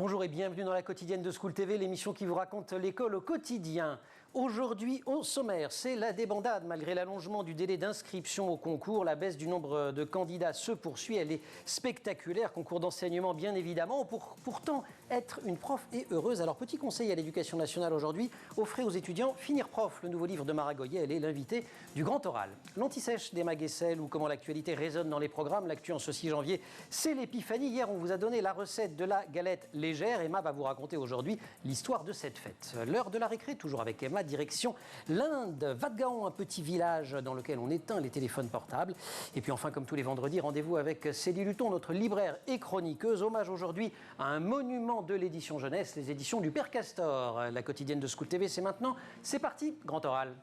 Bonjour et bienvenue dans la quotidienne de School TV, l'émission qui vous raconte l'école au quotidien. Aujourd'hui, au sommaire, c'est la débandade. Malgré l'allongement du délai d'inscription au concours, la baisse du nombre de candidats se poursuit. Elle est spectaculaire. Concours d'enseignement, bien évidemment. Pourtant, être une prof est heureuse. Alors, petit conseil à l'éducation nationale aujourd'hui, offrez aux étudiants Finir prof, le nouveau livre de Mara Goyer. Elle est l'invitée du grand oral. L'anti-sèche des Maguessel ou comment l'actualité résonne dans les programmes. L'actu en ce 6 janvier, c'est l'épiphanie. Hier, on vous a donné la recette de la galette légère. Emma va vous raconter aujourd'hui l'histoire de cette fête. L'heure de la récré, toujours avec Emma. Direction l'Inde, Vadgaon, un petit village dans lequel on éteint les téléphones portables. Et puis enfin, comme tous les vendredis, rendez-vous avec Céline Luton, notre libraire et chroniqueuse. Hommage aujourd'hui à un monument de l'édition jeunesse, les éditions du Père Castor. La quotidienne de School TV, c'est maintenant. C'est parti, grand oral.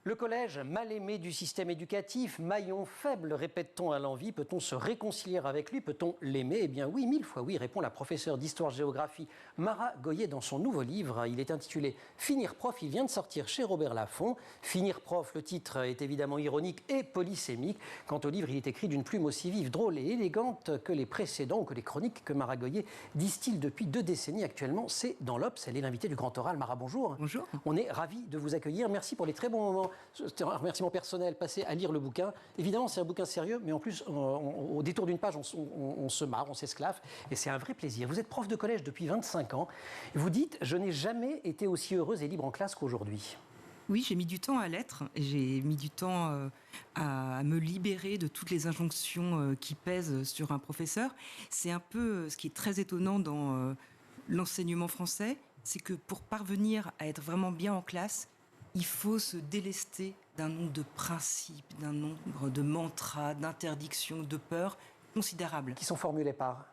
Le collège, mal aimé du système éducatif, maillon faible, répète-t-on à l'envi. Peut-on se réconcilier avec lui? Peut-on l'aimer? Eh bien oui, 1000 fois oui, répond la professeure d'histoire-géographie Mara Goyer dans son nouveau livre. Il est intitulé « Finir prof ». Il vient de sortir chez Robert Laffont. « Finir prof », le titre est évidemment ironique et polysémique. Quant au livre, il est écrit d'une plume aussi vive, drôle et élégante que les précédents ou que les chroniques que Mara Goyer distille depuis 2 décennies. Actuellement, c'est dans l'Obs. Elle est l'invitée du Grand Oral. Mara, bonjour. Bonjour. On est ravis de vous accueillir. Merci pour les très bons moments. C'était un remerciement personnel, passé à lire le bouquin. Évidemment, c'est un bouquin sérieux, mais en plus, au détour d'une page, on se marre, on s'esclaffe, et c'est un vrai plaisir. Vous êtes prof de collège depuis 25 ans. Vous dites « Je n'ai jamais été aussi heureuse et libre en classe qu'aujourd'hui ». Oui, j'ai mis du temps à l'être. J'ai mis du temps à me libérer de toutes les injonctions qui pèsent sur un professeur. C'est un peu ce qui est très étonnant dans l'enseignement français, c'est que pour parvenir à être vraiment bien en classe, il faut se délester d'un nombre de principes, d'un nombre de mantras, d'interdictions, de peurs considérables. Qui sont formulés par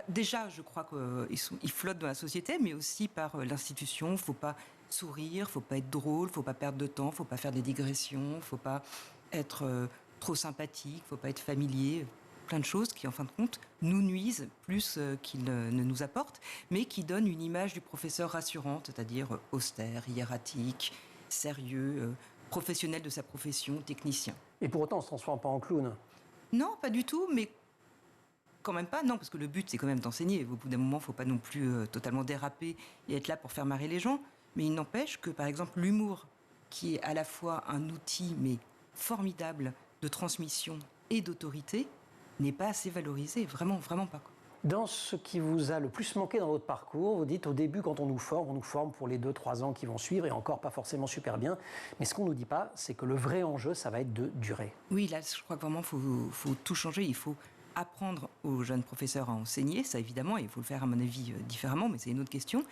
déjà, je crois qu'ils flottent dans la société, mais aussi par l'institution. Il ne faut pas sourire, il ne faut pas être drôle, il ne faut pas perdre de temps, il ne faut pas faire des digressions, il ne faut pas être trop sympathique, il ne faut pas être familier. Plein de choses qui, en fin de compte, nous nuisent plus qu'ils ne nous apportent, mais qui donnent une image du professeur rassurante, c'est-à-dire austère, hiératique, sérieux, professionnel de sa profession, technicien. Et pour autant, on ne se transforme pas en clown? Non, pas du tout, mais quand même pas, non, parce que le but, c'est quand même d'enseigner. Au bout d'un moment, il ne faut pas non plus totalement déraper et être là pour faire marrer les gens. Mais il n'empêche que, par exemple, l'humour, qui est à la fois un outil, mais formidable, de transmission et d'autorité, n'est pas assez valorisé, vraiment, vraiment pas. Dans ce qui vous a le plus manqué dans votre parcours, vous dites au début, quand on nous forme pour les 2-3 ans qui vont suivre, et encore pas forcément super bien, mais ce qu'on ne nous dit pas, c'est que le vrai enjeu, ça va être de durer. Oui, là, je crois que vraiment, il faut tout changer, il faut apprendre aux jeunes professeurs à enseigner, ça évidemment, et il faut le faire à mon avis différemment, mais c'est une autre question,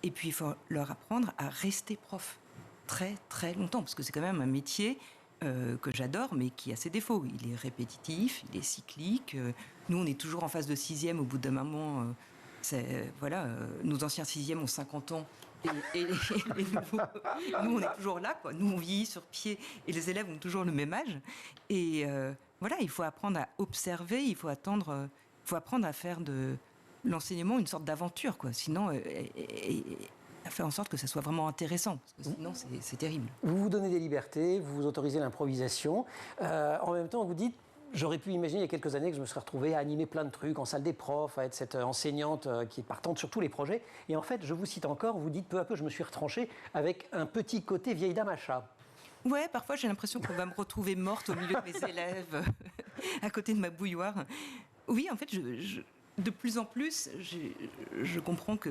et puis il faut leur apprendre à rester prof très très longtemps, parce que c'est quand même un métier que j'adore, mais qui a ses défauts. Il est répétitif, il est cyclique. Nous, on est toujours en phase de 6e. Au bout d'un moment, nos anciens 6e ont 50 ans. Et les nouveaux, nous, on est toujours là, quoi. Nous, on vieillit sur pied et les élèves ont toujours le même âge. Et il faut apprendre à observer, il faut apprendre à faire de l'enseignement une sorte d'aventure, quoi. Sinon... à faire en sorte que ça soit vraiment intéressant, parce que sinon c'est terrible. Vous vous donnez des libertés, vous vous autorisez l'improvisation. En même temps, vous dites, j'aurais pu imaginer il y a quelques années que je me serais retrouvée à animer plein de trucs, en salle des profs, à être cette enseignante qui est partante sur tous les projets. Et en fait, je vous cite encore, vous dites peu à peu, je me suis retranchée avec un petit côté vieille dame à chat. Ouais, parfois j'ai l'impression qu'on va me retrouver morte au milieu de mes élèves, à côté de ma bouilloire. Oui, en fait, de plus en plus, je comprends que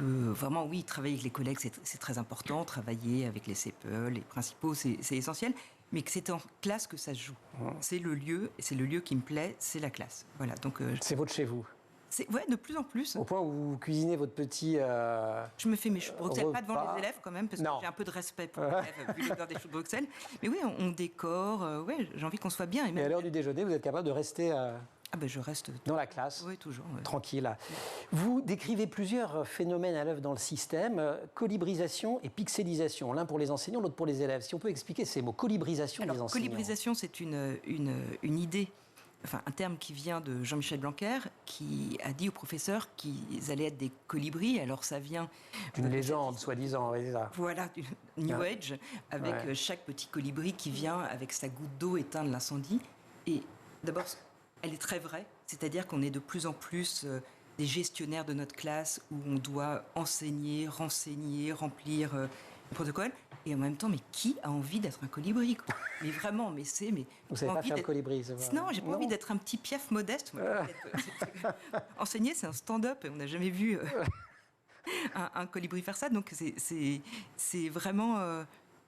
vraiment, oui, travailler avec les collègues, c'est très important. Travailler avec les CPE, les principaux, c'est essentiel. Mais que c'est en classe que ça se joue. C'est le lieu qui me plaît, c'est la classe. Voilà, donc... c'est votre chez vous? Ouais, de plus en plus. Au point où vous cuisinez votre petit Je me fais mes choux de Bruxelles, pas devant les élèves quand même, parce que j'ai un peu de respect pour les élèves, vu l'odeur des choux de Bruxelles. Mais oui, on décore, j'ai envie qu'on soit bien. Et à l'heure du déjeuner, vous êtes capable de rester... je reste dans la classe, oui, toujours, ouais. Tranquille. Vous décrivez plusieurs phénomènes à l'œuvre dans le système, colibrisation et pixelisation, l'un pour les enseignants, l'autre pour les élèves. Si on peut expliquer ces mots, colibrisation des enseignants. Colibrisation, c'est une idée, enfin un terme qui vient de Jean-Michel Blanquer, qui a dit aux professeurs qu'ils allaient être des colibris. Alors ça vient d'une légende, soi-disant, oui, c'est ça. Voilà, du New Age, avec chaque petit colibri qui vient avec sa goutte d'eau éteindre l'incendie. Et D'abord, elle est très vraie, c'est-à-dire qu'on est de plus en plus des gestionnaires de notre classe où on doit enseigner, renseigner, remplir le protocole. Et en même temps, mais qui a envie d'être un colibri, quoi? Mais vraiment, mais c'est... Mais vous savez pas faire le colibri, c'est vrai. Non, j'ai pas envie d'être un petit Piaf modeste. Moi, enseigner, c'est un stand-up et on n'a jamais vu un colibri faire ça. Donc c'est vraiment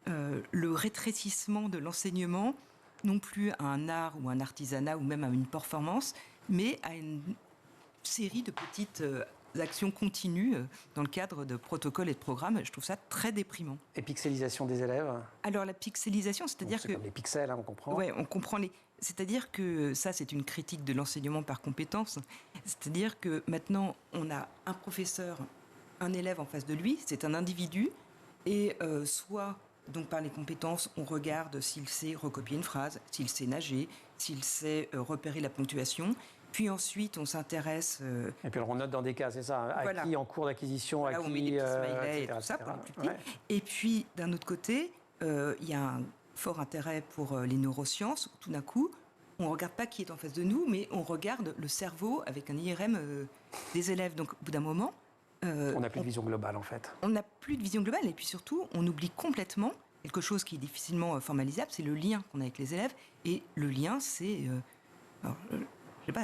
le rétrécissement de l'enseignement, non plus à un art ou un artisanat ou même à une performance, mais à une série de petites actions continues dans le cadre de protocoles et de programmes. Je trouve ça très déprimant. Et pixelisation des élèves? Alors la pixelisation, c'est-à-dire que... comme les pixels, hein, on comprend. Oui, on comprend les... C'est-à-dire que ça, c'est une critique de l'enseignement par compétences. C'est-à-dire que maintenant, on a un professeur, un élève en face de lui, c'est un individu, et soit, donc par les compétences, on regarde s'il sait recopier une phrase, s'il sait nager, s'il sait repérer la ponctuation. Puis ensuite, on s'intéresse... Et puis on note dans des cas, c'est ça, à qui en cours d'acquisition, voilà, à qui... on met des petits smileys et tout ça pour les plus petits. Ouais. Et puis, d'un autre côté, il y a un fort intérêt pour les neurosciences. Tout d'un coup, on ne regarde pas qui est en face de nous, mais on regarde le cerveau avec un IRM des élèves. Donc, au bout d'un moment... on n'a plus de vision globale, en fait. On n'a plus de vision globale. Et puis surtout, on oublie complètement quelque chose qui est difficilement formalisable, c'est le lien qu'on a avec les élèves. Et le lien, c'est...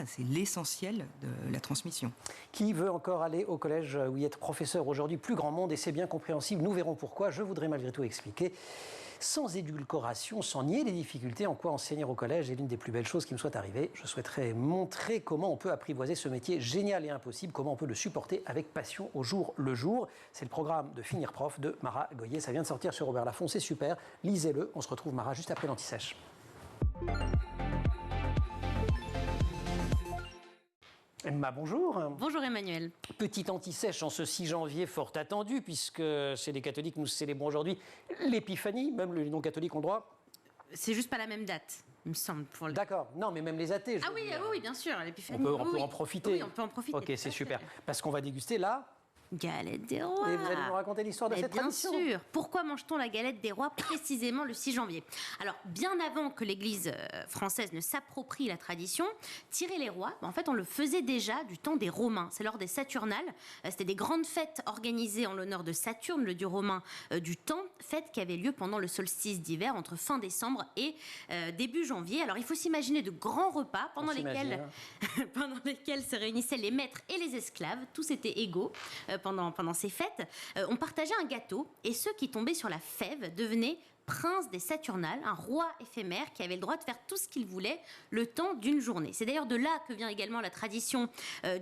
c'est l'essentiel de la transmission. Qui veut encore aller au collège ou y être professeur aujourd'hui? Plus grand monde, et c'est bien compréhensible. Nous verrons pourquoi. Je voudrais malgré tout expliquer, sans édulcoration, sans nier les difficultés, en quoi enseigner au collège est l'une des plus belles choses qui me soit arrivée. Je souhaiterais montrer comment on peut apprivoiser ce métier génial et impossible, comment on peut le supporter avec passion au jour le jour. C'est le programme de Finir Prof de Mara Goyer. Ça vient de sortir sur Robert Laffont, c'est super. Lisez-le. On se retrouve, Mara, juste après l'anti-sèche. Emma, bonjour. Bonjour Emmanuel. Petite anti-sèche en ce 6 janvier fort attendu, puisque chez les catholiques, nous célébrons aujourd'hui l'épiphanie, même les non-catholiques ont droit. C'est juste pas la même date, il me semble. Pour D'accord, non mais même les athées. Oui, bien sûr, l'épiphanie. On peut en profiter. Oui, on peut en profiter. Ok, c'est super. Parce qu'on va déguster là. Galette des rois. Et vous allez nous raconter l'histoire de cette tradition. Bien sûr. Pourquoi mange-t-on la galette des rois précisément le 6 janvier? Alors, bien avant que l'Église française ne s'approprie la tradition, tirer les rois, en fait, on le faisait déjà du temps des Romains. C'est lors des Saturnales. C'était des grandes fêtes organisées en l'honneur de Saturne, le dieu romain du temps, fêtes qui avaient lieu pendant le solstice d'hiver, entre fin décembre et début janvier. Alors, il faut s'imaginer de grands repas pendant lesquels se réunissaient les maîtres et les esclaves. Tous étaient égaux. Pendant ces fêtes, on partageait un gâteau et ceux qui tombaient sur la fève devenaient prince des Saturnales, un roi éphémère qui avait le droit de faire tout ce qu'il voulait le temps d'une journée. C'est d'ailleurs de là que vient également la tradition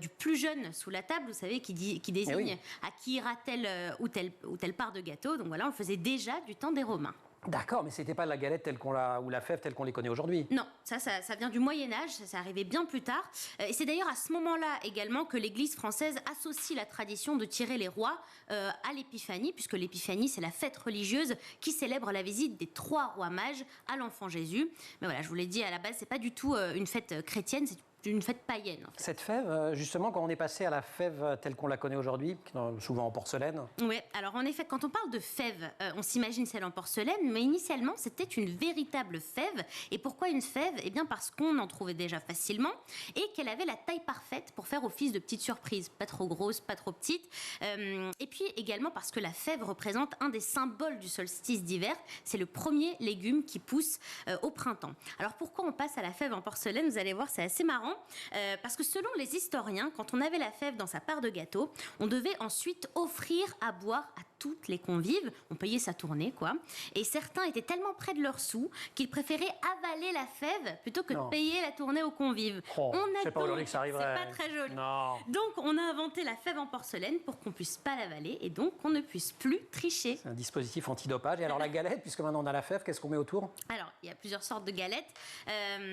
du plus jeune sous la table, vous savez, qui désigne à qui ira telle ou telle part de gâteau. Donc voilà, on le faisait déjà du temps des Romains. D'accord, mais c'était pas la galette telle qu'on l'a ou la fève telle qu'on les connaît aujourd'hui. Non, ça vient du Moyen-Âge, ça arrivait bien plus tard. Et c'est d'ailleurs à ce moment-là également que l'Église française associe la tradition de tirer les rois à l'Épiphanie, puisque l'Épiphanie, c'est la fête religieuse qui célèbre la visite des 3 rois mages à l'enfant Jésus. Mais voilà, je vous l'ai dit à la base, c'est pas du tout une fête chrétienne, c'est une fête païenne. En fait. Cette fève, justement, quand on est passé à la fève telle qu'on la connaît aujourd'hui, souvent en porcelaine. Oui, alors en effet, quand on parle de fève, on s'imagine celle en porcelaine, mais initialement, c'était une véritable fève. Et pourquoi une fève? Eh bien, parce qu'on en trouvait déjà facilement et qu'elle avait la taille parfaite pour faire office de petite surprise. Pas trop grosse, pas trop petite. Et puis également parce que la fève représente un des symboles du solstice d'hiver. C'est le premier légume qui pousse au printemps. Alors pourquoi on passe à la fève en porcelaine? Vous allez voir, c'est assez marrant. Parce que selon les historiens, quand on avait la fève dans sa part de gâteau, on devait ensuite offrir à boire à toutes les convives. On payait sa tournée, quoi. Et certains étaient tellement près de leur sou qu'ils préféraient avaler la fève plutôt que de payer la tournée aux convives. Je sais pas aujourd'hui que ça arriverait. C'est pas très joli. Non. Donc, on a inventé la fève en porcelaine pour qu'on puisse pas l'avaler et donc qu'on ne puisse plus tricher. C'est un dispositif antidopage. Et alors la galette, puisque maintenant on a la fève, qu'est-ce qu'on met autour? Alors, il y a plusieurs sortes de galettes.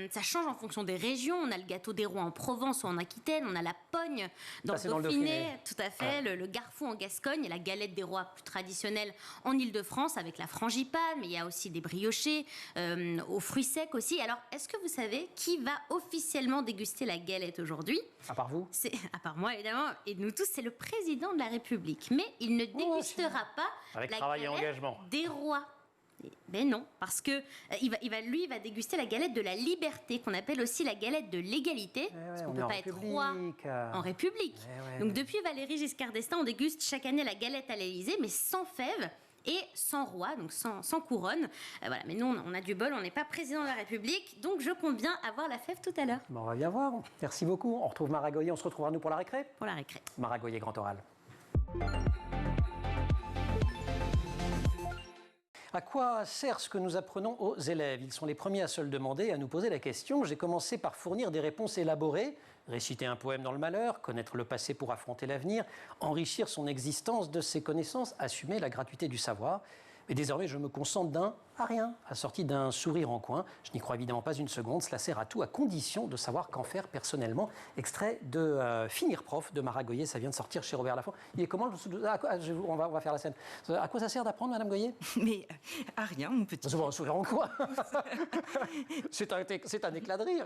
Ça change en fonction des régions. On a le gâteau des rois en Provence ou en Aquitaine. On a la pogne dans le Dauphiné. Tout à fait. Le garfou en Gascogne et la galette des rois plus traditionnelle en Île-de-France avec la frangipane. Mais il y a aussi des briochés aux fruits secs aussi. Alors, est-ce que vous savez qui va officiellement déguster la galette aujourd'hui? À part vous? À part moi, évidemment. Et nous tous, c'est le président de la République. Mais il ne dégustera pas avec la travail et galette engagement des rois. Ben non, parce que lui, il va déguster la galette de la liberté, qu'on appelle aussi la galette de l'égalité, parce qu'on ne peut pas être roi en République. Donc depuis Valéry Giscard d'Estaing, on déguste chaque année la galette à l'Élysée, mais sans fèves et sans roi, donc sans couronne. Voilà. Mais nous, on a du bol, on n'est pas président de la République, donc je compte bien avoir la fève tout à l'heure. On va bien voir. Merci beaucoup. On retrouve Mara Goyer. On se retrouvera nous pour la récré. Pour la récré. Mara Goyer, Grand Oral. À quoi sert ce que nous apprenons aux élèves? Ils sont les premiers à se le demander et à nous poser la question. J'ai commencé par fournir des réponses élaborées, réciter un poème dans le malheur, connaître le passé pour affronter l'avenir, enrichir son existence de ses connaissances, assumer la gratuité du savoir. Mais désormais, je me contente d'un à rien, assorti d'un sourire en coin. Je n'y crois évidemment pas une seconde. Cela sert à tout, à condition de savoir qu'en faire personnellement. Extrait de Finir prof de Mara Goyer. Ça vient de sortir chez Robert Laffont. Il est comment on va faire la scène. À quoi ça sert d'apprendre, Madame Goyer? Mais à rien, mon petit. Un sourire en coin. C'est un éclat de rire.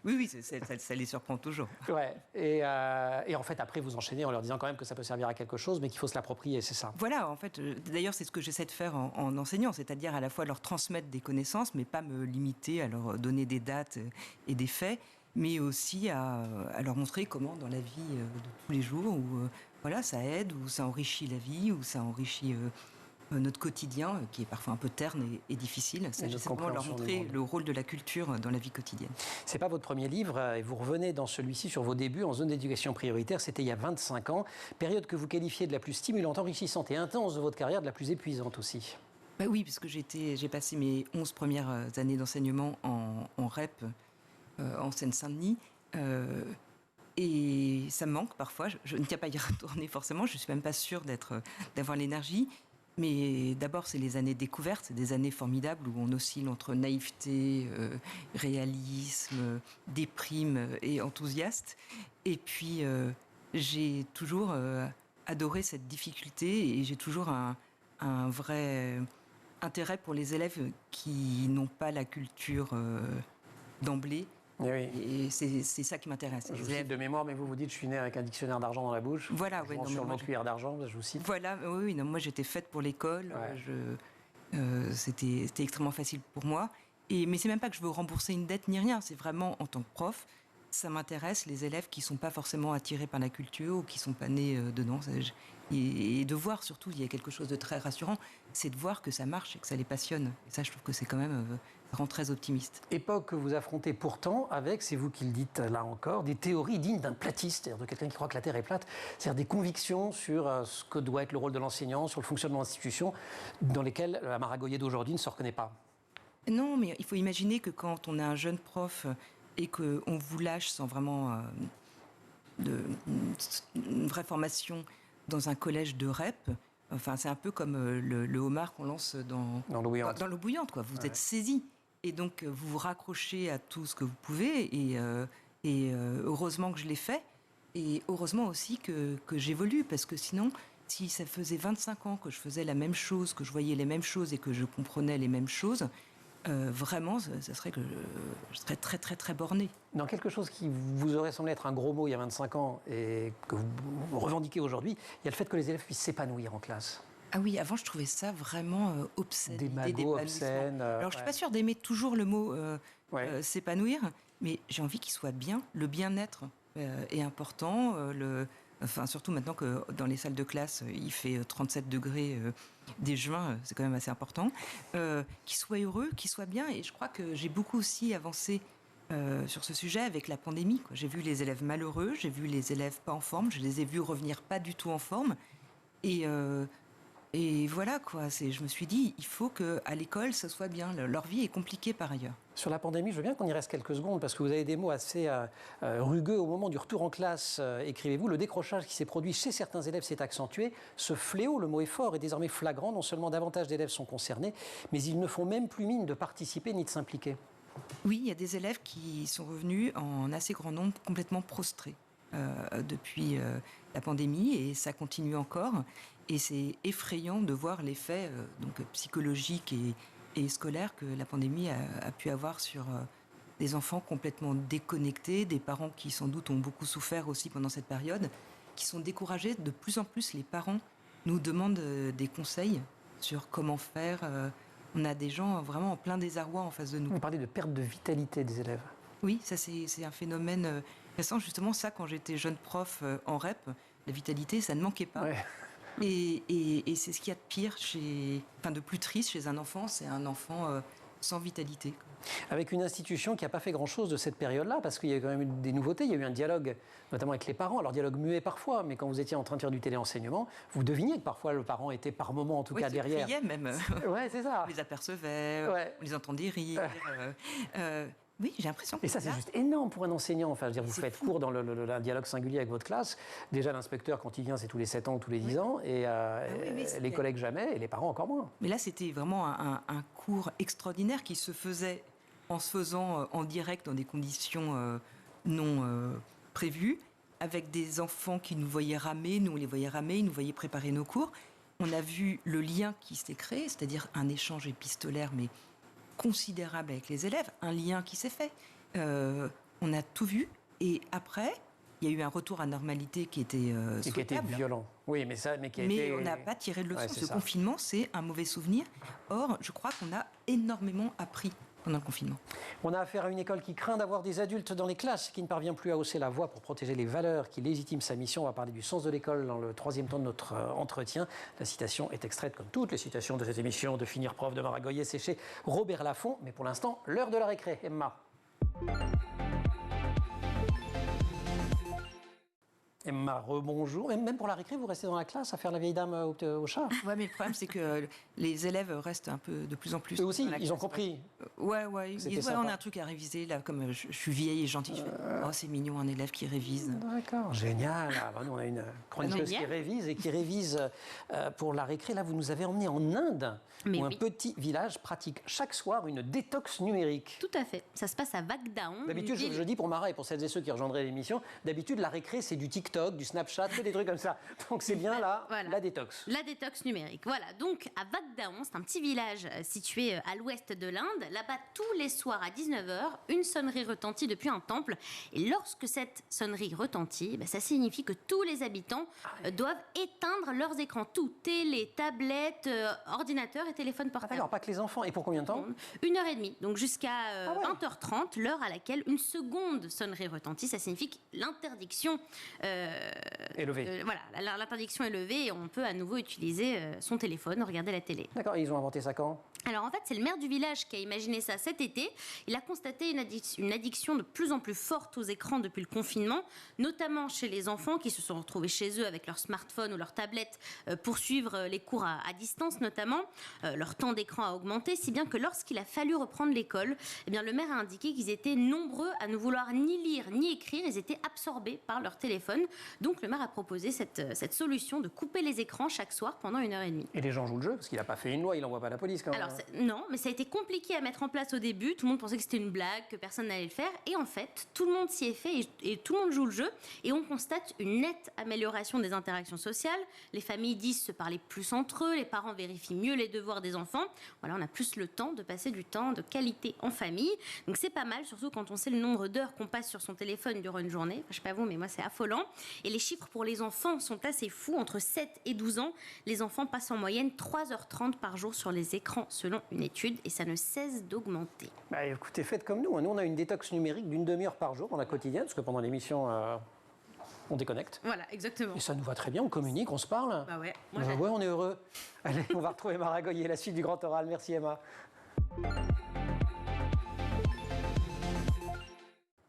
Oui, ça les surprend toujours. Ouais. Et en fait, après, vous enchaînez en leur disant quand même que ça peut servir à quelque chose, mais qu'il faut se l'approprier, c'est ça. Voilà, en fait, d'ailleurs, c'est ce que j'essaie de faire en enseignant, c'est-à-dire à la fois leur transmettre des connaissances, mais pas me limiter à leur donner des dates et des faits, mais aussi à leur montrer comment, dans la vie de tous les jours, où voilà, ça aide, où ça enrichit la vie, où ça enrichit notre quotidien, qui est parfois un peu terne et difficile. C'est simplement leur montrer le rôle de la culture dans la vie quotidienne. C'est pas votre premier livre, et vous revenez dans celui-ci sur vos débuts en zone d'éducation prioritaire. C'était il y a 25 ans, période que vous qualifiez de la plus stimulante, enrichissante et intense de votre carrière, de la plus épuisante aussi. Bah oui, parce que j'ai passé mes 11 premières années d'enseignement en REP, en Seine-Saint-Denis. Et ça me manque parfois. Je ne tiens pas à y retourner forcément. Je ne suis même pas sûre d'avoir l'énergie. Mais d'abord, c'est les années découvertes. C'est des années formidables où on oscille entre naïveté, réalisme, déprime et enthousiaste. Et puis, j'ai toujours adoré cette difficulté et j'ai toujours un vrai intérêt pour les élèves qui n'ont pas la culture d'emblée. Oui. Et c'est ça qui m'intéresse. Je vous cite de mémoire, mais vous dites je suis né avec un dictionnaire d'argent dans la bouche. Voilà, je mange sur mon cuillère d'argent, je vous cite. Voilà, oui, non, moi j'étais faite pour l'école. Ouais. C'était extrêmement facile pour moi. Mais c'est même pas que je veux rembourser une dette ni rien. C'est vraiment en tant que prof, ça m'intéresse les élèves qui sont pas forcément attirés par la culture ou qui sont pas nés dedans. Et de voir surtout, il y a quelque chose de très rassurant, c'est de voir que ça marche et que ça les passionne. Et ça, je trouve que c'est quand même ça rend très optimiste. Époque que vous affrontez pourtant avec, c'est vous qui le dites là encore, des théories dignes d'un platiste, c'est-à-dire de quelqu'un qui croit que la Terre est plate, c'est-à-dire des convictions sur ce que doit être le rôle de l'enseignant, sur le fonctionnement de l'institution, dans lesquelles la Mara Goyer d'aujourd'hui ne se reconnaît pas. Non, mais il faut imaginer que quand on a un jeune prof et qu'on vous lâche sans vraiment une vraie formation dans un collège de REP, enfin, c'est un peu comme le homard qu'on lance dans l'eau bouillante, quoi. Vous êtes saisi. Et donc, vous vous raccrochez à tout ce que vous pouvez. Et heureusement que je l'ai fait. Et heureusement aussi que j'évolue. Parce que sinon, si ça faisait 25 ans que je faisais la même chose, que je voyais les mêmes choses et que je comprenais les mêmes choses, vraiment, ça serait que je serais très, très, très bornée. Dans quelque chose qui vous aurait semblé être un gros mot il y a 25 ans et que vous revendiquez aujourd'hui, il y a le fait que les élèves puissent s'épanouir en classe. Ah oui, avant, je trouvais ça vraiment obscène. Des magots obscènes. Alors, je ne suis pas sûre d'aimer toujours le mot s'épanouir, mais j'ai envie qu'il soit bien. Le bien-être est important. Enfin, surtout maintenant que dans les salles de classe, il fait 37 degrés dès juin, c'est quand même assez important. Qu'il soit heureux, qu'il soit bien. Et je crois que j'ai beaucoup aussi avancé sur ce sujet avec la pandémie, quoi. J'ai vu les élèves malheureux, j'ai vu les élèves pas en forme, je les ai vus revenir pas du tout en forme. Et voilà, quoi. Je me suis dit, il faut qu'à l'école, ça soit bien. Leur vie est compliquée par ailleurs. Sur la pandémie, je veux bien qu'on y reste quelques secondes, parce que vous avez des mots assez rugueux au moment du retour en classe. Écrivez-vous, le décrochage qui s'est produit chez certains élèves s'est accentué. Ce fléau, le mot est fort, est désormais flagrant. Non seulement davantage d'élèves sont concernés, mais ils ne font même plus mine de participer ni de s'impliquer. Oui, il y a des élèves qui sont revenus en assez grand nombre, complètement prostrés depuis la pandémie, et ça continue encore. Et c'est effrayant de voir l'effet psychologique et scolaire que la pandémie a pu avoir sur des enfants complètement déconnectés, des parents qui sans doute ont beaucoup souffert aussi pendant cette période, qui sont découragés. De plus en plus, les parents nous demandent des conseils sur comment faire on a des gens vraiment en plein désarroi en face de nous. Vous parlez de perte de vitalité des élèves. Oui, ça c'est un phénomène récent. Justement, ça, quand j'étais jeune prof en REP, la vitalité, ça ne manquait pas. Ouais. Et c'est ce qu'il y a de pire, de plus triste chez un enfant, c'est un enfant sans vitalité. Avec une institution qui n'a pas fait grand-chose de cette période-là, parce qu'il y a quand même eu des nouveautés. Il y a eu un dialogue, notamment avec les parents. Alors, dialogue muet parfois, mais quand vous étiez en train de faire du téléenseignement, vous deviniez que parfois le parent était par moment, en tout cas, derrière. Oui, même. Ouais, c'est ça. On les apercevait, on les entendait rire. Oui, j'ai l'impression. Et ça, c'est juste énorme pour un enseignant. Enfin, je veux dire, vous faites cours dans le dialogue singulier avec votre classe. Déjà, l'inspecteur, quand il vient, c'est tous les 7 ans ou tous les 10 ans. Et les collègues jamais, et les parents encore moins. Mais là, c'était vraiment un cours extraordinaire qui se faisait en se faisant en direct dans des conditions non prévues, avec des enfants qui nous voyaient ramer, nous on les voyait ramer, ils nous voyaient préparer nos cours. On a vu le lien qui s'est créé, c'est-à-dire un échange épistolaire, mais considérable avec les élèves, un lien qui s'est fait. On a tout vu, et après, il y a eu un retour à normalité qui était souhaitable. Et qui était violent. Oui, mais on n'a pas tiré de leçon. Ouais, Ce confinement, c'est un mauvais souvenir. Or, je crois qu'on a énormément appris pendant le confinement. On a affaire à une école qui craint d'avoir des adultes dans les classes, qui ne parvient plus à hausser la voix pour protéger les valeurs qui légitiment sa mission. On va parler du sens de l'école dans le troisième temps de notre entretien. La citation est extraite, comme toutes les citations de cette émission, de Finir prof de Mara Goyer, c'est chez Robert Laffont. Mais pour l'instant, l'heure de la récré. Emma. Emma, rebonjour. Même pour la récré, vous restez dans la classe à faire la vieille dame au chat? Oui, mais le problème, c'est que les élèves restent un peu de plus en plus. Eux aussi, ils ont compris. Ouais. On a un truc à réviser, là, comme je suis vieille et gentille. Je fais, oh, c'est mignon, un élève qui révise. D'accord, génial. Nous, on a une chroniqueuse qui révise pour la récré. Là, vous nous avez emmené en Inde, où un petit village pratique chaque soir une détox numérique. Tout à fait. Ça se passe à Vakdaon. D'habitude, je dis pour Mara et pour celles et ceux qui rejoindraient l'émission, d'habitude, la récré, c'est du TikTok, du Snapchat, que des trucs comme ça. Donc, c'est bien là, voilà. La détox. La détox numérique. Voilà. Donc, à Vakdaon, c'est un petit village situé à l'ouest de l'Inde. Là-bas, tous les soirs à 19h, une sonnerie retentit depuis un temple. Et lorsque cette sonnerie retentit, ça signifie que tous les habitants doivent éteindre leurs écrans. Tout, télé, tablette, ordinateur et téléphone portable. D'accord, pas que les enfants. Et pour combien de temps? 1h30. Donc jusqu'à 20h30, l'heure à laquelle une seconde sonnerie retentit. Ça signifie que l'interdiction est levée. L'interdiction est levée et on peut à nouveau utiliser son téléphone, regarder la télé. D'accord, ils ont inventé ça quand? Alors en fait, c'est le maire du village qui a imaginé ça cet été. Il a constaté une addiction de plus en plus forte aux écrans depuis le confinement, notamment chez les enfants qui se sont retrouvés chez eux avec leur smartphone ou leur tablette pour suivre les cours à distance notamment. Leur temps d'écran a augmenté, si bien que lorsqu'il a fallu reprendre l'école, le maire a indiqué qu'ils étaient nombreux à ne vouloir ni lire ni écrire. Ils étaient absorbés par leur téléphone. Donc le maire a proposé cette solution de couper les écrans chaque soir pendant 1h30. Et les gens jouent le jeu parce qu'il n'a pas fait une loi, il n'envoie pas la police quand même. Alors, non, mais ça a été compliqué à mettre en place au début. Tout le monde pensait que c'était une blague, que personne n'allait le faire. Et en fait, tout le monde s'y est fait et tout le monde joue le jeu. Et on constate une nette amélioration des interactions sociales. Les familles disent se parler plus entre eux. Les parents vérifient mieux les devoirs des enfants. Voilà, on a plus le temps de passer du temps de qualité en famille. Donc c'est pas mal, surtout quand on sait le nombre d'heures qu'on passe sur son téléphone durant une journée. Enfin, je sais pas vous, mais moi c'est affolant. Et les chiffres pour les enfants sont assez fous. Entre 7 et 12 ans, les enfants passent en moyenne 3h30 par jour sur les écrans selon une étude et ça ne cesse d'augmenter. Écoutez, faites comme nous. Nous, on a une détox numérique d'une demi-heure par jour dans la quotidienne, parce que pendant l'émission, on déconnecte. Voilà, exactement. Et ça nous va très bien, on communique, on se parle. Bah ouais, on est heureux. Allez, on va retrouver Mara Goyer, la suite du Grand Oral. Merci Emma.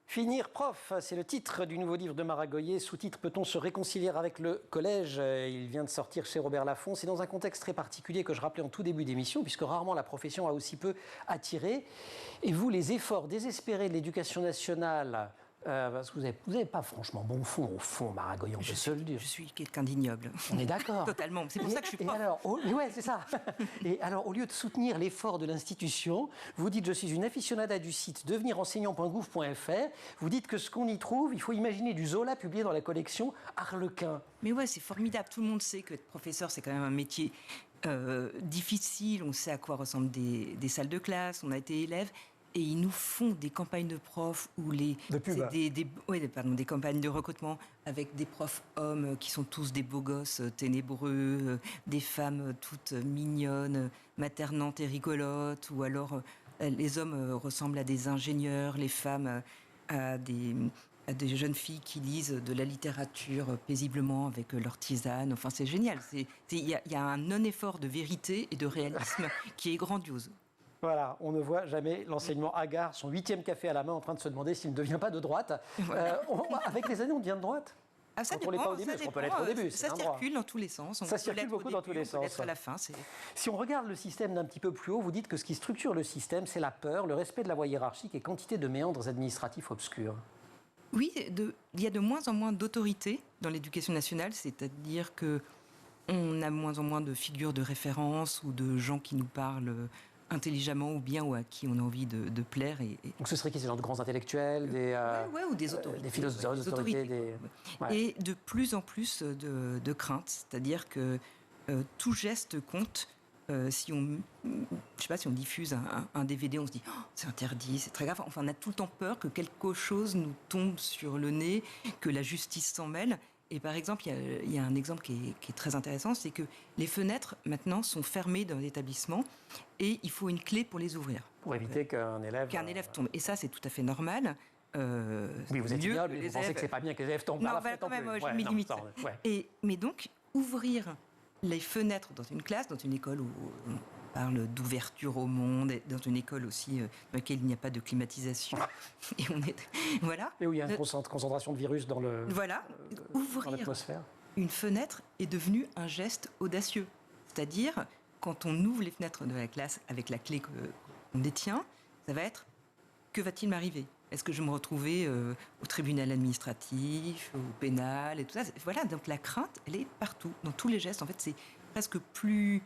Finir prof, c'est le titre du nouveau livre de Mara Goyer. Sous-titre Peut-on se réconcilier avec le collège? Il vient de sortir chez Robert Laffont. C'est dans un contexte très particulier que je rappelais en tout début d'émission, puisque rarement la profession a aussi peu attiré. Et vous, les efforts désespérés de l'éducation nationale, parce que vous n'avez pas franchement bon fond, au fond, Mara Goyer, on peut se le dire. Je suis quelqu'un d'ignoble. On est d'accord. Totalement. C'est pour ça que je suis prof. C'est ça. Et alors, au lieu de soutenir l'effort de l'institution, vous dites, je suis une aficionada du site devenirenseignant.gouv.fr. Vous dites que ce qu'on y trouve, il faut imaginer du Zola publié dans la collection Harlequin. Mais ouais, c'est formidable. Tout le monde sait que être professeur, c'est quand même un métier difficile. On sait à quoi ressemblent des salles de classe. On a été élève. Et ils nous font des campagnes de profs où des campagnes de recrutement avec des profs hommes qui sont tous des beaux gosses ténébreux, des femmes toutes mignonnes, maternantes et rigolotes, ou alors les hommes ressemblent à des ingénieurs, les femmes à des jeunes filles qui lisent de la littérature paisiblement avec leur tisane. Enfin, c'est génial. Il y a un non-effort de vérité et de réalisme qui est grandiose. Voilà, on ne voit jamais l'enseignement hagard, son 8e café à la main, en train de se demander s'il ne devient pas de droite. Voilà. Avec les années, on devient de droite. Ça quand on l'est pas au début, on peut l'être au début. Ça circule dans tous les sens. Ça circule beaucoup dans tous les sens. On peut l'être à la fin. Si on regarde le système d'un petit peu plus haut, vous dites que ce qui structure le système, c'est la peur, le respect de la voie hiérarchique et quantité de méandres administratifs obscurs. Oui, il y a de moins en moins d'autorité dans l'éducation nationale, c'est-à-dire que on a de moins en moins de figures de référence ou de gens qui nous parlent intelligemment ou bien ou à qui on a envie de plaire. Donc ce serait qui, ces gens de grands intellectuels, ou des autorités, des philosophes, des autorités. Et de plus en plus de craintes, c'est-à-dire que tout geste compte. Si on diffuse un DVD, on se dit c'est interdit, c'est très grave. Enfin, on a tout le temps peur que quelque chose nous tombe sur le nez, que la justice s'en mêle. Et par exemple, il y a un exemple qui est très intéressant, c'est que les fenêtres maintenant sont fermées dans l'établissement et il faut une clé pour les ouvrir. Pour éviter qu'un élève tombe. Et ça, c'est tout à fait normal. Oui, vous êtes ignoble, vous pensez que c'est pas bien que les élèves tombent. Non, quand même, je m'y limite. Mais donc, ouvrir les fenêtres dans une classe, dans une école où on parle d'ouverture au monde, dans une école aussi dans laquelle il n'y a pas de climatisation. Et voilà. Et où il y a une concentration de virus dans l'atmosphère. Une fenêtre est devenue un geste audacieux. C'est-à-dire, quand on ouvre les fenêtres de la classe avec la clé qu'on détient, ça va être « que va-t-il m'arriver ?» Est-ce que je vais me retrouver au tribunal administratif, au pénal et tout ça? Voilà, donc la crainte, elle est partout, dans tous les gestes. En fait, c'est presque plus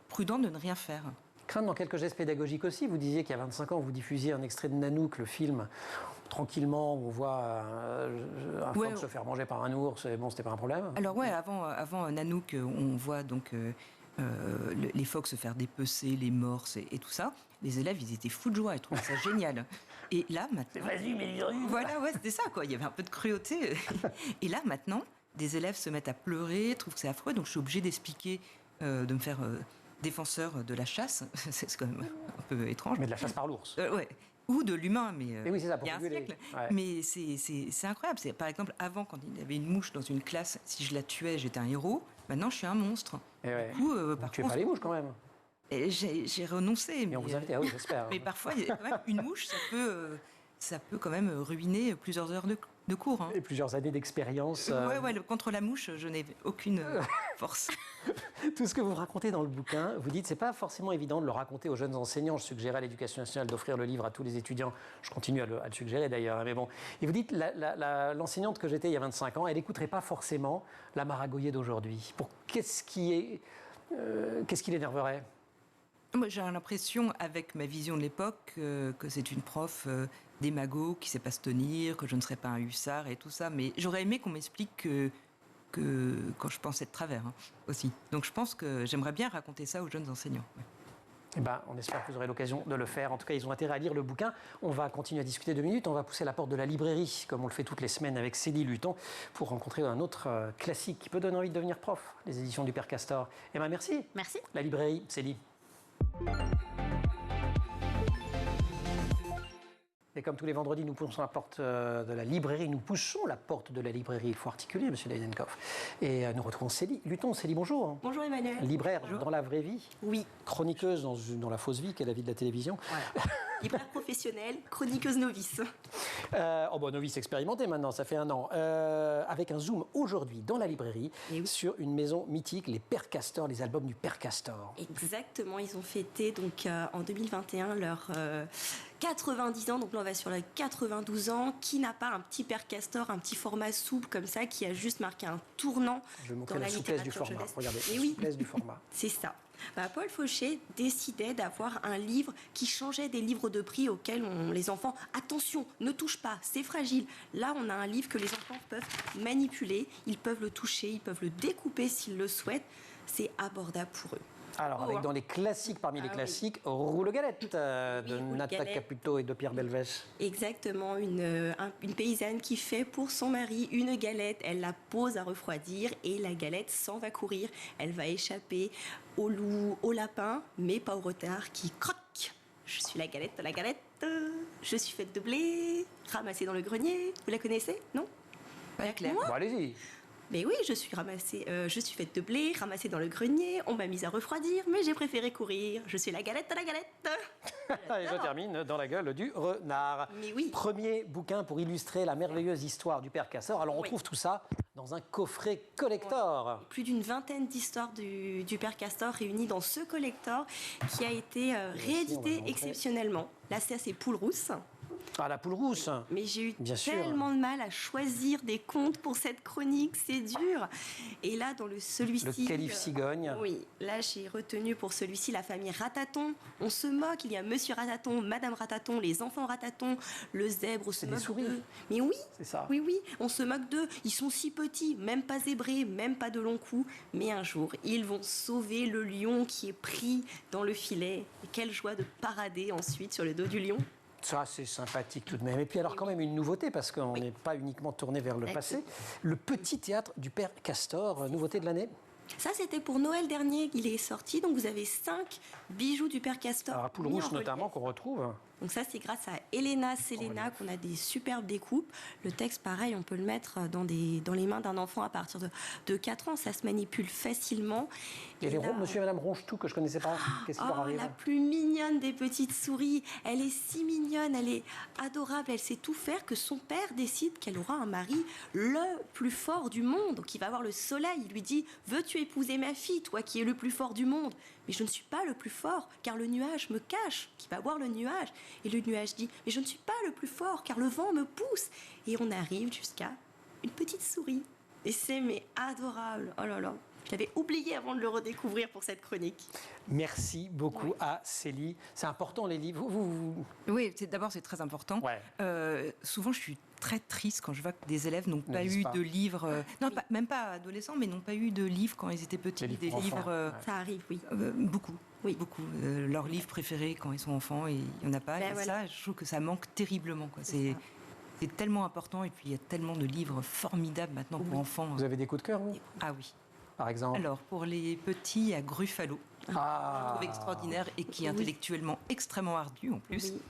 prudent de ne rien faire. Crainte dans quelques gestes pédagogiques aussi. Vous disiez qu'il y a 25 ans, vous diffusiez un extrait de Nanook, le film, tranquillement, où on voit un phoque se faire manger par un ours. Et bon, c'était pas un problème. Alors avant Nanook, on voit donc les phoques se faire dépecer, les morses et tout ça. Les élèves, ils étaient fous de joie, ils trouvaient ça génial. Et là, maintenant... Vas-y, mais... Voilà, c'était ça, quoi. Il y avait un peu de cruauté. Et là, maintenant, des élèves se mettent à pleurer, trouvent que c'est affreux, donc je suis obligée d'expliquer, de me faire défenseur de la chasse. C'est quand même un peu étrange. Mais de la chasse par l'ours. Ouais. Ou de l'humain, mais oui, c'est ça, il y a un siècle. Ouais. Mais c'est incroyable. Par exemple, avant, quand il y avait une mouche dans une classe, si je la tuais, j'étais un héros. Maintenant, je suis un monstre. Du coup, par contre, pas les mouches, quand même. J'ai renoncé. Mais on vous invite, oui, j'espère. Mais parfois, il y a quand même une mouche, ça peut quand même ruiner plusieurs heures de cours. Hein. Et plusieurs années d'expérience. Contre la mouche, je n'ai aucune force. Tout ce que vous racontez dans le bouquin, vous dites, c'est pas forcément évident de le raconter aux jeunes enseignants. Je suggérais à l'Éducation nationale d'offrir le livre à tous les étudiants. Je continue à le suggérer d'ailleurs. Mais bon. Et vous dites, l'enseignante que j'étais il y a 25 ans, elle n'écouterait pas forcément la Maragoyer d'aujourd'hui. Qu'est-ce qui l'énerverait ? Moi, j'ai l'impression, avec ma vision de l'époque, que c'est une prof démago qui ne sait pas se tenir, que je ne serais pas un hussard et tout ça. Mais j'aurais aimé qu'on m'explique que quand je pensais de travers aussi. Donc je pense que j'aimerais bien raconter ça aux jeunes enseignants. Ouais. Eh ben, on espère que vous aurez l'occasion de le faire. En tout cas, ils ont intérêt à lire le bouquin. On va continuer à discuter 2 minutes. On va pousser la porte de la librairie, comme on le fait toutes les semaines avec Célie Luton, pour rencontrer un autre classique qui peut donner envie de devenir prof, les éditions du Père Castor. Eh ben, merci. Merci. La librairie, Célie. Et comme tous les vendredis, nous poussons la porte de la librairie. Nous poussons la porte de la librairie. Il faut articuler, monsieur Leidenkopf. Et nous retrouvons Célie Luton. Célie, bonjour. Bonjour Emmanuel. Libraire dans la vraie vie. Oui. Chroniqueuse dans la fausse vie, qui est la vie de la télévision. Voilà. Libraire professionnelle, chroniqueuse novice. Novice expérimentée maintenant, ça fait 1 an. Avec un zoom aujourd'hui dans la librairie sur une maison mythique, les Père Castor, les albums du Père Castor. Exactement, ils ont fêté donc, en 2021 leur 90 ans, donc là on va sur les 92 ans. Qui n'a pas un petit Père Castor, un petit format souple comme ça, qui a juste marqué un tournant Je vais montrer la souplesse du format. Jeunesse. Regardez, la souplesse du format. C'est ça. Paul Fauché décidait d'avoir un livre qui changeait des livres de prix auxquels les enfants, attention, ne touche pas, c'est fragile. Là, on a un livre que les enfants peuvent manipuler, ils peuvent le toucher, ils peuvent le découper s'ils le souhaitent. C'est abordable pour eux. Alors, avec dans les classiques, parmi les classiques, Rouleau Galette de Nata Caputo et de Pierre Belvèche. Exactement, une paysanne qui fait pour son mari une galette. Elle la pose à refroidir et la galette s'en va courir. Elle va échapper au loup, au lapin, mais pas au retard qui croque. Je suis la galette, je suis faite de blé, ramassée dans le grenier. Vous la connaissez, non? Pas clair. Bon, allez-y. Mais oui, je suis faite de blé, ramassée dans le grenier, on m'a mise à refroidir, mais j'ai préféré courir. Je suis la galette. Et je termine dans la gueule du renard. Mais oui. Premier bouquin pour illustrer la merveilleuse histoire du Père Castor. Alors on trouve tout ça dans un coffret collector. Plus d'une vingtaine d'histoires du Père Castor réunies dans ce collector qui a été réédité exceptionnellement. Là, c'est assez poule rousse. Ah, la poule rousse. Mais j'ai eu Bien tellement de mal à choisir des contes pour cette chronique, c'est dur. Et là, dans celui-ci... Le calife cigogne. Oui, là, j'ai retenu pour celui-ci la famille Rataton. On se moque, il y a Monsieur Rataton, Madame Rataton, les enfants Rataton, le zèbre, on se moque d'eux. Mais oui, c'est ça. Oui, on se moque d'eux. Ils sont si petits, même pas zébrés, même pas de long cou. Mais un jour, ils vont sauver le lion qui est pris dans le filet. Et quelle joie de parader ensuite sur le dos du lion. Ça, c'est sympathique tout de même. Et puis alors, quand même, une nouveauté, parce qu'on n'est pas uniquement tourné vers le passé. Le petit théâtre du Père Castor, nouveauté de l'année. Ça, c'était pour Noël dernier qu'il est sorti. Donc, vous avez 5 bijoux du Père Castor. Alors, la poule rouge, notamment, qu'on retrouve. Donc ça, c'est grâce à Elena Selena qu'on a des superbes découpes. Le texte, pareil, on peut le mettre dans les mains d'un enfant à partir de 4 ans. Ça se manipule facilement. Et les Monsieur et Madame Ronge-Tout, que je ne connaissais pas. Qu'est-ce qui leur arrive? La plus mignonne des petites souris. Elle est si mignonne, elle est adorable. Elle sait tout faire que son père décide qu'elle aura un mari le plus fort du monde. Donc il va voir le soleil. Il lui dit « Veux-tu épouser ma fille, toi qui es le plus fort du monde ?» Mais je ne suis pas le plus fort, car le nuage me cache. Qui va voir le nuage? Et le nuage dit, mais je ne suis pas le plus fort, car le vent me pousse. Et on arrive jusqu'à une petite souris. Et c'est adorable. Oh là là. Je l'avais oublié avant de le redécouvrir pour cette chronique. Merci beaucoup à Célie. C'est important les livres. Oui, d'abord c'est très important. Ouais. Souvent je suis très triste quand je vois que des élèves n'ont pas eu de livres, même pas adolescents, mais n'ont pas eu de livres quand ils étaient petits. Des livres, ça arrive, oui. Beaucoup. Leurs livres préférés quand ils sont enfants, et il n'y en a pas. Ça, je trouve que ça manque terriblement. C'est tellement important, et puis il y a tellement de livres formidables maintenant pour enfants. Vous avez des coups de cœur, vous? Ah oui. Par exemple? Alors, pour les petits, il y a Gruffalo, que je trouve extraordinaire et qui est intellectuellement extrêmement ardu en plus. Oui.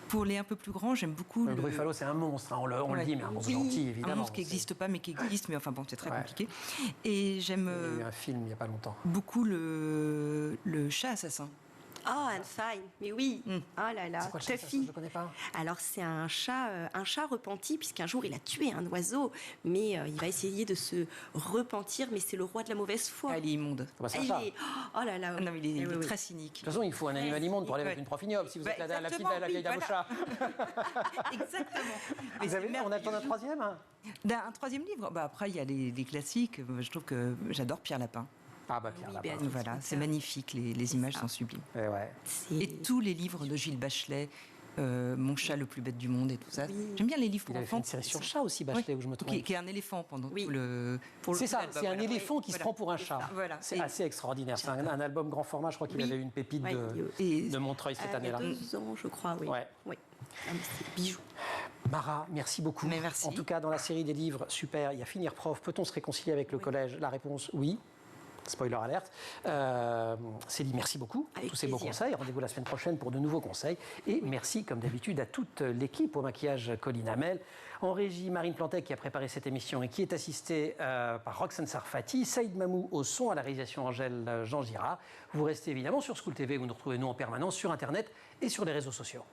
Pour les un peu plus grands, j'aime beaucoup le Gruffalo, c'est un monstre, on le dit, mais un monstre gentil, évidemment. Un monstre qui n'existe pas, mais qui existe, mais enfin bon, c'est très compliqué. Et j'aime il y a eu un film il n'y a pas longtemps. Beaucoup le chat assassin. Oh, Anne Fine, mais oui. Oh là là, c'est quoi, Tuffy? Je ne connais pas. Alors, c'est un chat repenti, puisqu'un jour, il a tué un oiseau, mais il va essayer de se repentir, mais c'est le roi de la mauvaise foi. Ah, il est immonde. Oh là là. Non, il est très cynique. De toute façon, il faut un animal immonde pour aller avec une prof ignoble, si vous êtes la vieille dame au chat. Exactement. On attend un troisième? Un troisième livre. Après, il y a les classiques. Je trouve que j'adore Pierre Lapin. Ah bah Pierre Lapin. Voilà, c'est magnifique, les images sont sublimes. Et tous les livres de Gilles Bachelet, Mon chat le plus bête du monde et tout ça. J'aime bien les livres pour enfants. Il avait fait une série sur le chat aussi, Bachelet, où je me trompe. Qui est un éléphant pendant tout le... C'est ça, c'est un éléphant qui se prend pour un chat. C'est assez extraordinaire. C'est un album grand format, je crois qu'il avait eu une pépite de Montreuil cette année-là. Il y a 2 ans, je crois, oui. Bijou. Mara, merci beaucoup. Mais merci. En tout cas, dans la série des livres, super, il y a Finir prof. Peut-on se réconcilier avec le collège? La réponse, oui. Spoiler alerte. Célie, merci beaucoup pour tous ces beaux conseils. Rendez-vous la semaine prochaine pour de nouveaux conseils. Et merci, comme d'habitude, à toute l'équipe au maquillage Colline Hamel. En régie, Marine Plantet qui a préparé cette émission et qui est assistée par Roxane Sarfati. Saïd Mamou au son, à la réalisation Angèle Jean Girard. Vous restez évidemment sur School TV. Vous nous retrouvez nous en permanence sur Internet et sur les réseaux sociaux.